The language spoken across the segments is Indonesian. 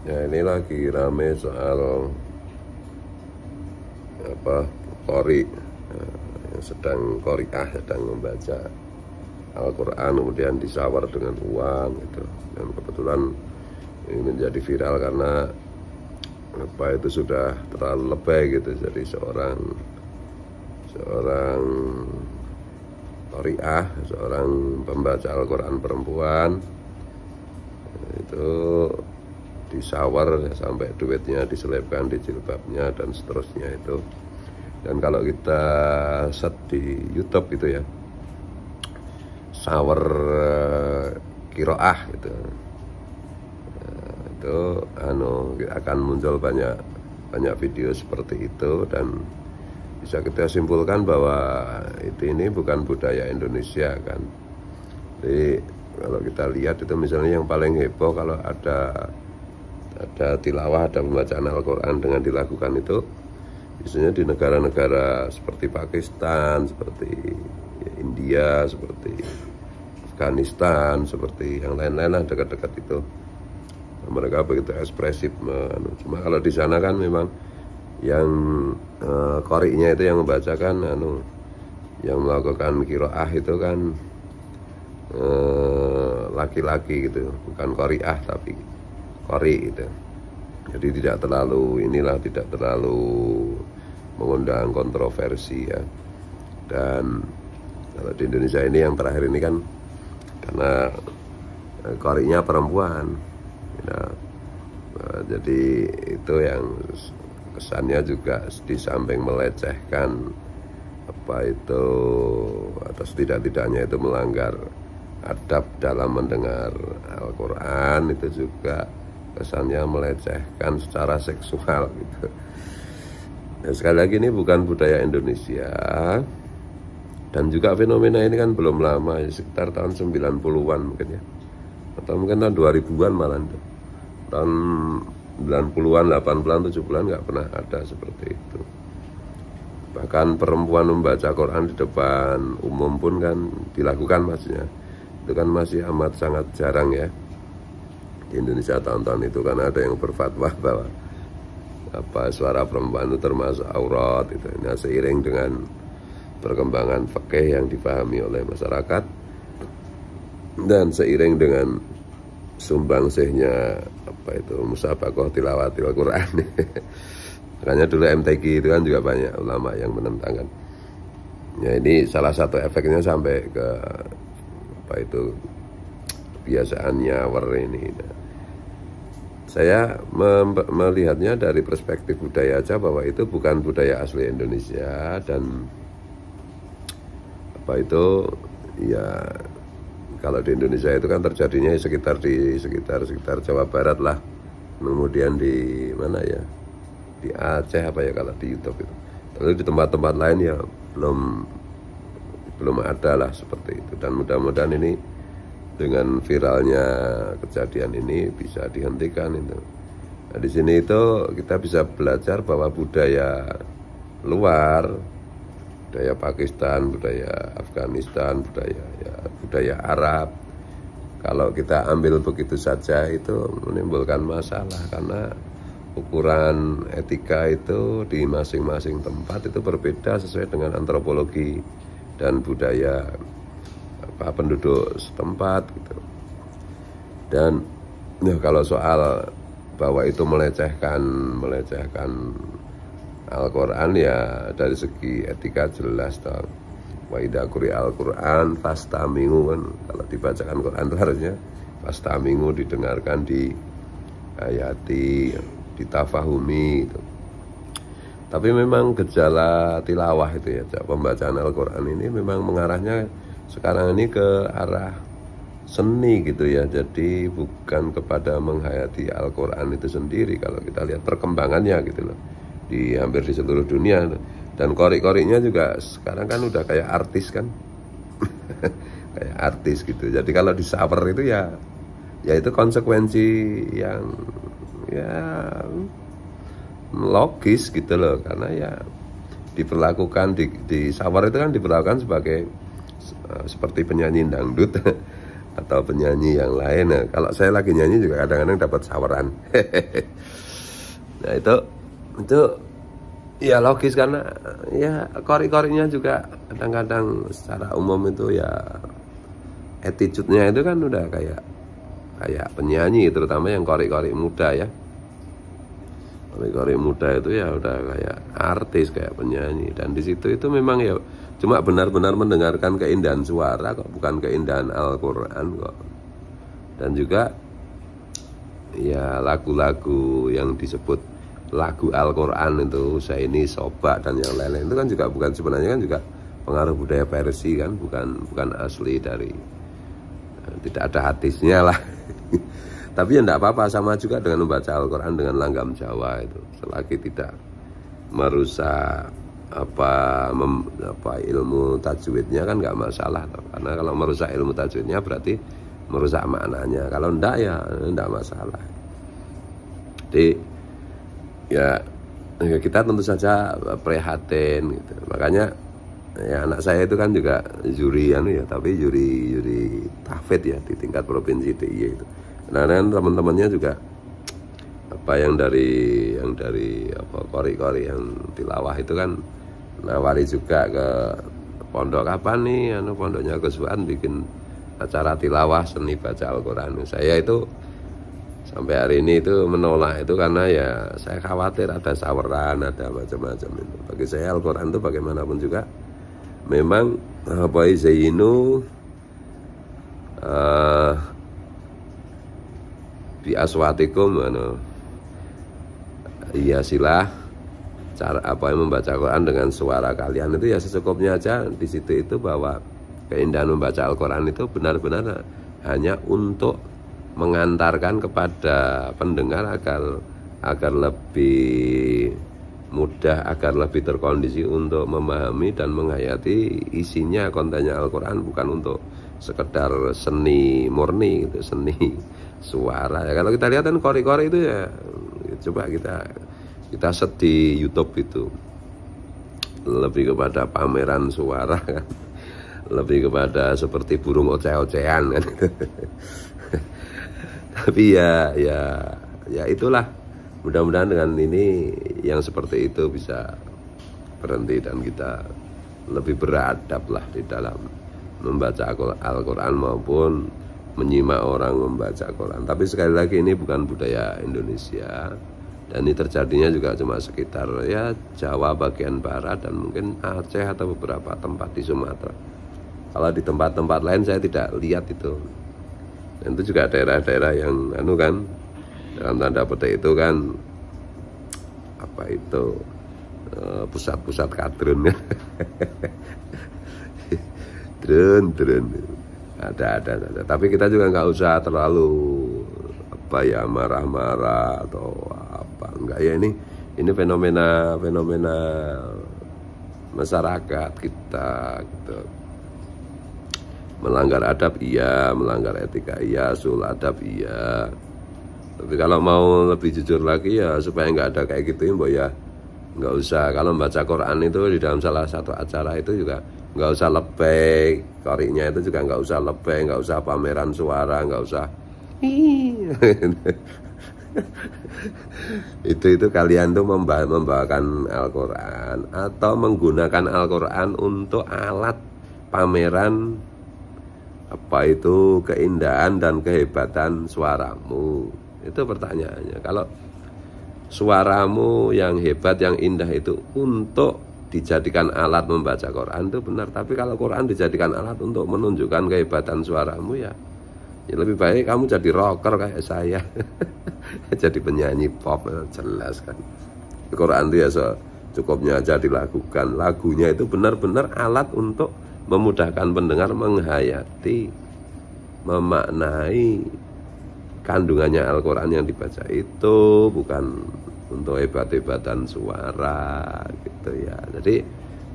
Ya ini lagi rame soal apa qori yang sedang qoriah, sedang membaca Al-Quran kemudian disawar dengan uang gitu. Dan kebetulan ini menjadi viral karena apa itu sudah terlalu lebay gitu. Jadi seorang qoriah, seorang pembaca Al-Quran perempuan itu disawar sampai duitnya diselipkan di jilbabnya dan seterusnya itu. Dan kalau kita search di YouTube gitu ya, sawer kiroah gitu, itu akan muncul banyak video seperti itu. Dan bisa kita simpulkan bahwa ini bukan budaya Indonesia kan. Jadi kalau kita lihat itu misalnya yang paling heboh kalau ada tilawah, ada pembacaan Al-Quran dengan dilakukan itu biasanya di negara-negara seperti Pakistan, seperti India, seperti Afghanistan, seperti yang lain-lain lah dekat-dekat itu. Mereka begitu ekspresif. Cuma kalau di sana kan memang yang qori'nya itu yang membacakan yang melakukan kiroah itu kan laki-laki gitu, bukan qori'ah tapi qori gitu. Jadi tidak terlalu tidak terlalu mengundang kontroversi ya. Dan kalau di Indonesia ini yang terakhir ini kan karena qori'nya perempuan ya, jadi itu yang kesannya juga di samping melecehkan apa itu atau tidak-tidaknya itu melanggar adab dalam mendengar Al-Quran, itu juga kesannya melecehkan secara seksual gitu. Nah, sekali lagi ini bukan budaya Indonesia. Dan juga fenomena ini kan belum lama, sekitar tahun 90-an mungkin ya, atau mungkin tahun 2000-an malah. Tahun 90-an, 80-an, 70-an nggak pernah ada seperti itu. Bahkan perempuan membaca Quran di depan umum pun kan dilakukan, maksudnya itu kan masih amat sangat jarang ya di Indonesia tahun-tahun itu. Karena ada yang berfatwa bahwa suara perempuan itu termasuk aurat itu. Nah, seiring dengan perkembangan fikih yang dipahami oleh masyarakat dan seiring dengan sumbangsihnya musabaqah tilawatil Quran. Makanya dulu MTQ itu kan juga banyak ulama yang menentangkan. Ya ini salah satu efeknya sampai ke kebiasaan nyawar ini. Nah, saya melihatnya dari perspektif budaya aja bahwa itu bukan budaya asli Indonesia. Dan ya kalau di Indonesia itu kan terjadinya sekitar Jawa Barat lah, kemudian di mana ya, di Aceh kalau di YouTube itu. Tapi di tempat-tempat lain ya belum ada lah seperti itu. Dan mudah-mudahan ini dengan viralnya kejadian ini bisa dihentikan itu. Nah, di sini itu kita bisa belajar bahwa budaya luar, budaya Pakistan, budaya Afghanistan, budaya Arab, kalau kita ambil begitu saja itu menimbulkan masalah. Karena ukuran etika itu di masing-masing tempat itu berbeda sesuai dengan antropologi dan budaya penduduk setempat gitu. Dan ya, kalau soal bahwa itu melecehkan Al-Quran ya dari segi etika jelas toh. Wa idza quri'al Quran fastami'u, kan kalau dibacakan Quran itu harusnya fastami'u, didengarkan, diayati, ditafahumi gitu. Tapi memang gejala tilawah itu ya, pembacaan Al-Quran ini memang mengarahnya sekarang ini ke arah seni gitu ya. Jadi bukan kepada menghayati Al-Quran itu sendiri kalau kita lihat perkembangannya gitu loh, di hampir di seluruh dunia. Dan qori-qorinya juga sekarang kan udah kayak artis kan. Kayak artis gitu. Jadi kalau disawer itu ya itu konsekuensi yang ya logis gitu loh. Karena ya diperlakukan di sawar itu kan diperlakukan sebagai seperti penyanyi dangdut atau penyanyi yang lain. Nah, kalau saya lagi nyanyi juga kadang-kadang dapat saweran. Nah itu ya logis, karena ya kori-korinya juga kadang-kadang secara umum itu ya attitude-nya itu kan udah kayak penyanyi, terutama yang kori-kori muda ya. Kori-kori muda itu ya udah kayak artis, kayak penyanyi, dan di situ itu memang ya cuma benar-benar mendengarkan keindahan suara kok, bukan keindahan Al-Quran kok. Dan juga ya lagu-lagu yang disebut lagu Al-Quran itu, saya ini Soba dan yang lain-lain itu kan juga bukan, sebenarnya kan juga pengaruh budaya Persia kan, bukan asli dari, tidak ada hadisnya lah. Tapi ya enggak apa-apa, sama juga dengan membaca Al-Quran dengan langgam Jawa itu, selagi tidak merusak ilmu tajwidnya kan nggak masalah toh. Karena kalau merusak ilmu tajwidnya berarti merusak maknanya, kalau enggak ya enggak masalah. Jadi ya kita tentu saja prihatin gitu. Makanya ya anak saya itu kan juga juri tapi juri tahfidz ya di tingkat provinsi DIY itu. Nah, dan teman-temannya juga yang dari kori-kori yang tilawah itu kan nawari juga ke pondok kapan nih, pondoknya Gus Fuad bikin acara tilawah seni baca Al-Quran. Saya itu sampai hari ini itu menolak itu, karena ya saya khawatir ada saweran, ada macam-macam itu. Bagi saya Al-Quran itu bagaimanapun juga memang Zainu bi aswatikum iya silah cara membaca Quran dengan suara kalian itu ya secukupnya aja. Di situ itu bahwa keindahan membaca Al-Quran itu benar-benar hanya untuk mengantarkan kepada pendengar agar lebih mudah, agar lebih terkondisi untuk memahami dan menghayati isinya, kontennya Al-Quran, bukan untuk sekedar seni murni gitu, seni suara ya. Kalau kita lihat kan kori-kori itu ya, coba kita set di YouTube itu lebih kepada pameran suara kan, lebih kepada seperti burung oceh-ocehan kan. Tapi ya itulah, mudah-mudahan dengan ini yang seperti itu bisa berhenti dan kita lebih beradab lah di dalam membaca Al-Quran maupun menyimak orang membaca Quran. Tapi sekali lagi ini bukan budaya Indonesia, dan ini terjadinya juga cuma sekitar ya Jawa bagian barat dan mungkin Aceh atau beberapa tempat di Sumatera. Kalau di tempat-tempat lain saya tidak lihat itu. Dan itu juga daerah-daerah yang kan dalam tanda petik itu kan pusat-pusat kadrun ya. Drun ada. Tapi kita juga nggak usah terlalu marah-marah atau enggak ya, ini fenomena masyarakat kita gitu. Melanggar adab iya, melanggar etika iya, sul adab iya. Tapi kalau mau lebih jujur lagi ya supaya nggak ada kayak gitu ya, nggak usah. Kalau membaca Quran itu di dalam salah satu acara itu juga nggak usah lebay, korinya itu juga nggak usah lebay, nggak usah pameran suara, nggak usah itu kalian tuh membawakan Al-Quran atau menggunakan Al-Quran untuk alat pameran keindahan dan kehebatan suaramu. Itu pertanyaannya. Kalau suaramu yang hebat, yang indah itu untuk dijadikan alat membaca Quran itu benar. Tapi kalau Quran dijadikan alat untuk menunjukkan kehebatan suaramu ya lebih baik kamu jadi rocker kayak saya. Jadi penyanyi pop, jelas kan. Quran itu ya cukupnya aja dilakukan. Lagunya itu benar-benar alat untuk memudahkan pendengar menghayati, memaknai kandungannya Al-Quran yang dibaca itu, bukan untuk hebat-hebatan suara gitu ya. Jadi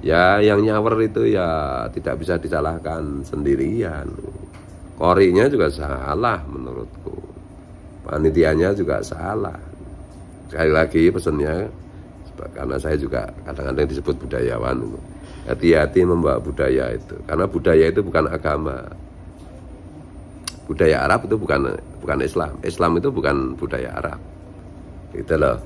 ya yang nyawer itu ya tidak bisa disalahkan sendirian. Korinya juga salah menurutku, panitianya juga salah. Sekali lagi pesannya, karena saya juga kadang-kadang disebut budayawan, hati-hati membawa budaya itu, karena budaya itu bukan agama. budaya Arab itu bukan Islam. Islam itu bukan budaya Arab. Gitu loh.